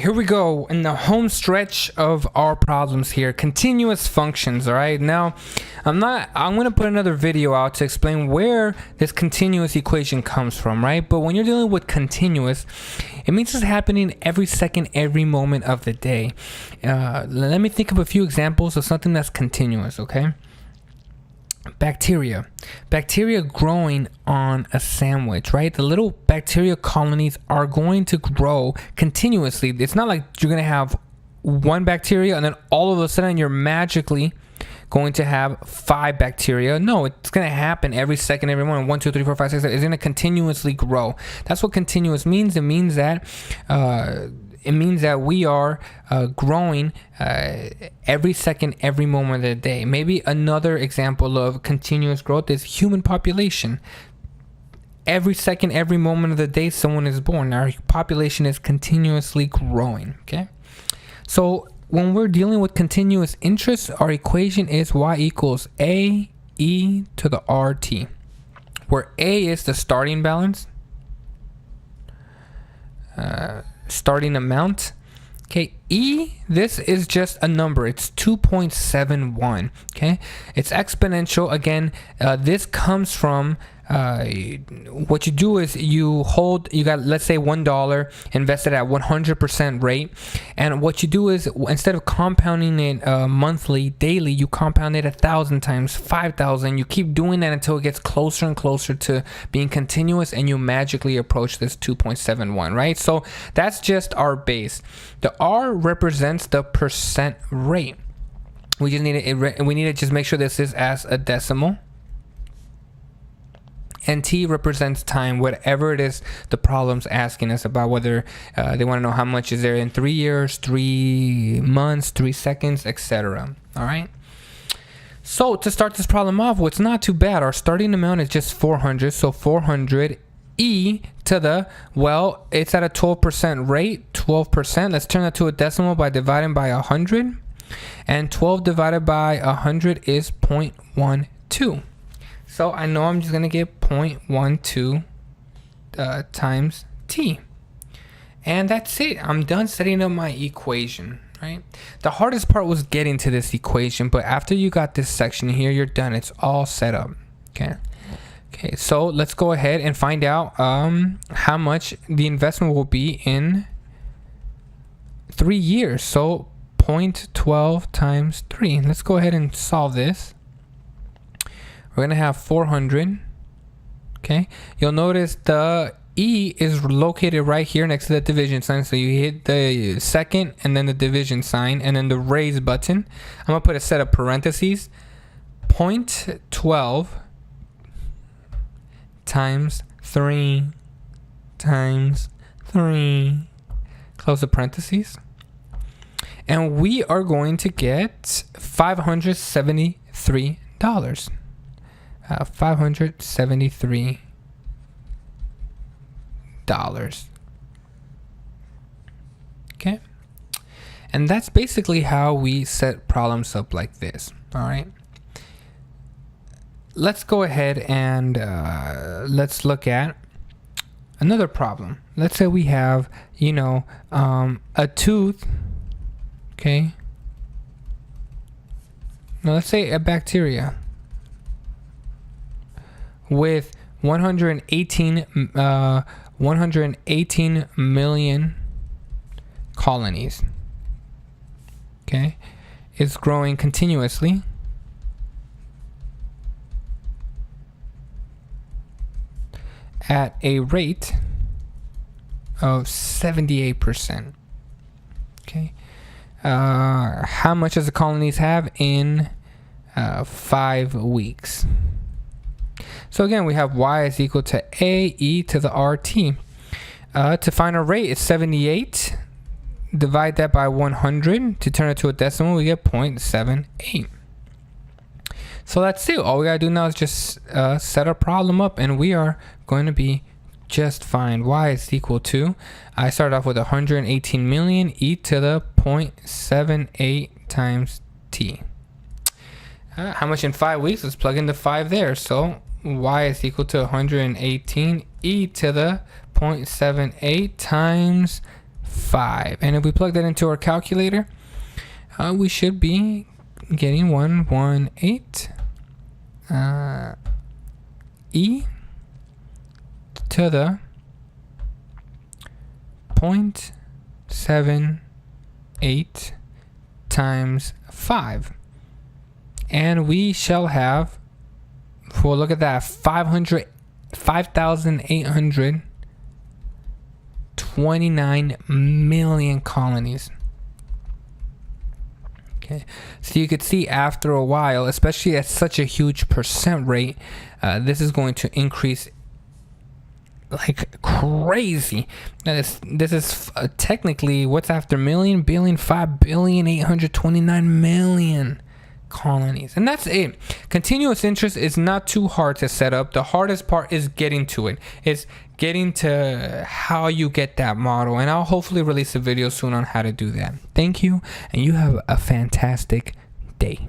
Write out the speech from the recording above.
here we go in the home stretch of our problems here. Continuous functions, all right? Now, I'm going to put another video out to explain where this continuous equation comes from, right? But when you're dealing with continuous, it means it's happening every second, every moment of the day. Let me think of a few examples of something that's continuous, okay? Bacteria growing on a sandwich, right? The little bacteria colonies are going to grow continuously. It's not like you're going to have one bacteria and then all of a sudden you're magically going to have 5 bacteria. No, it's going to happen every second, every moment. 1, 2, 3, 4, 5, 6, 7. It's going to continuously grow. That's what continuous means. It means that we are growing every second, every moment of the day. Maybe another example of continuous growth is human population. Every second, every moment of the day, someone is born. Our population is continuously growing, okay? So when we're dealing with continuous interest, our equation is y equals a e to the RT, where a is the starting balance, starting amount. Okay, E, this is just a number. It's 2.71. Okay, it's exponential. Again, this comes from what you do is you got, let's say, $1 invested at 100% rate, and what you do is instead of compounding it monthly, daily, you compound it 1,000 times, 5,000. You keep doing that until it gets closer and closer to being continuous, and you magically approach this 2.71, right? So that's just our base. The R represents the percent rate. We just need to just make sure this is as a decimal. And T represents time, whatever it is the problem's asking us about, whether they want to know how much is there in 3 years, 3 months, 3 seconds, etc. All right. So to start this problem off, well, it's not too bad. Our starting amount is just 400. So 400 E to the, well, it's at a 12% rate, 12%. Let's turn that to a decimal by dividing by 100. And 12 divided by 100 is 0.12. So I know I'm just going to get 0.12 times T. And that's it. I'm done setting up my equation, right? The hardest part was getting to this equation, but after you got this section here, you're done. It's all set up, okay? Okay, so let's go ahead and find out how much the investment will be in 3 years. So 0.12 times 3. Let's go ahead and solve this. We're going to have 400. Okay. You'll notice the E is located right here next to the division sign. So you hit the second and then the division sign and then the raise button. I'm going to put a set of parentheses. 0.12 times 3 times 3. Close the parentheses. And we are going to get $573. $573. Okay, and that's basically how we set problems up like this. All right, let's go ahead and let's look at another problem. Let's say we have, a tooth. Okay, now let's say a bacteria with 118 million colonies. Okay, it's growing continuously at a rate of 78%. Okay, how much does the colonies have in 5 weeks? So again, we have y is equal to a e to the RT. To find our rate, it's 78. Divide that by 100. To turn it to a decimal, we get 0.78. So that's it. All we gotta do now is just set our problem up, and we are going to be just fine. Y is equal to, I started off with 118 million e to the 0.78 times t. How much in 5 weeks? Let's plug in the 5 there. So y is equal to 118 e to the 0.78 times 5. And if we plug that into our calculator, we should be getting 118 e to the 0.78 times 5. And we shall have, well, look at that, 5,829 million colonies. Okay, so you could see after a while, especially at such a huge percent rate, this is going to increase like crazy. This is technically what's after million, billion, 5,829,000,000 colonies. And that's it. Continuous interest is not too hard to set up. The hardest part is getting to it. It's getting to how you get that model. And I'll hopefully release a video soon on how to do that. Thank you, and you have a fantastic day.